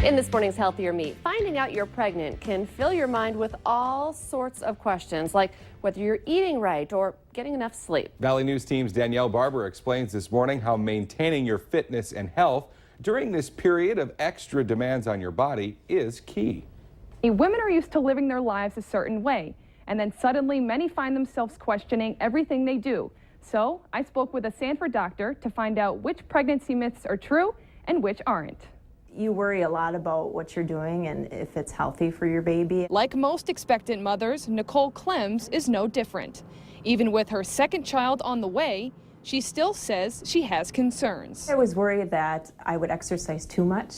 In this morning's Healthier Meat, finding out you're pregnant can fill your mind with all sorts of questions, like whether you're eating right or getting enough sleep. Valley News Team's Danielle Barber explains this morning how maintaining your fitness and health during this period of extra demands on your body is key. Women are used to living their lives a certain way, and then suddenly many find themselves questioning everything they do. So I spoke with a Sanford doctor to find out which pregnancy myths are true and which aren't. You worry a lot about what you're doing and if it's healthy for your baby. Like most expectant mothers, Nicole Clems is no different. Even with her second child on the way, she still says she has concerns. I was worried that I would exercise too much,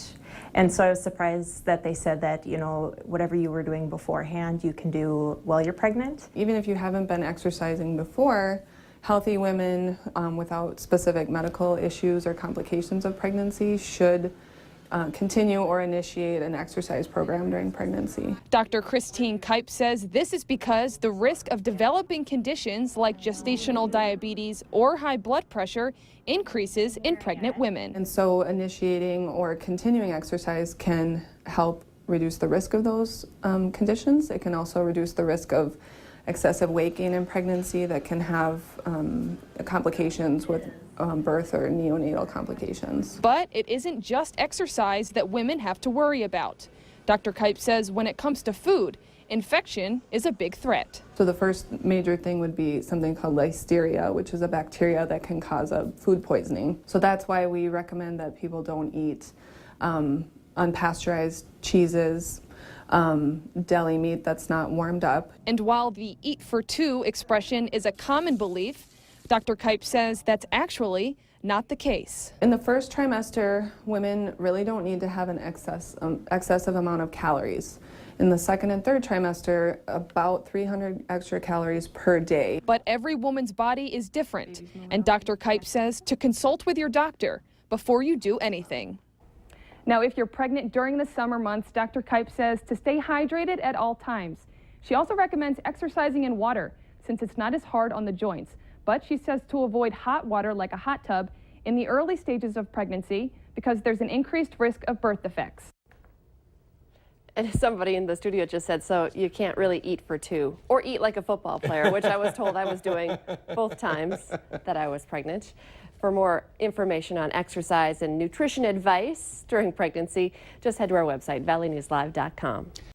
and so I was surprised that they said that, you know, whatever you were doing beforehand, you can do while you're pregnant. Even if you haven't been exercising before, healthy women without specific medical issues or complications of pregnancy should continue or initiate an exercise program during pregnancy. Dr. Christine Kipe says this is because the risk of developing conditions like gestational diabetes or high blood pressure increases in pregnant women. And so initiating or continuing exercise can help reduce the risk of those conditions. It can also reduce the risk of excessive weight gain in pregnancy that can have complications with birth or neonatal complications. But it isn't just exercise that women have to worry about. Dr. Kipe says when it comes to food, infection is a big threat. So the first major thing would be something called listeria, which is a bacteria that can cause a food poisoning. So that's why we recommend that people don't eat unpasteurized cheeses, deli meat that's not warmed up. And while the eat for two expression is a common belief, Dr. Kipe says that's actually not the case. In the first trimester, women really don't need to have an excessive amount of calories. In the second and third trimester, about 300 extra calories per day. But every woman's body is different, and Dr. Kipe says to consult with your doctor before you do anything. Now, if you're pregnant during the summer months, Dr. Kipe says to stay hydrated at all times. She also recommends exercising in water since it's not as hard on the joints. But she says to avoid hot water like a hot tub in the early stages of pregnancy because there's an increased risk of birth defects. And somebody in the studio just said, so you can't really eat for two or eat like a football player, which I was told I was doing both times that I was pregnant. For more information on exercise and nutrition advice during pregnancy, just head to our website, valleynewslive.com.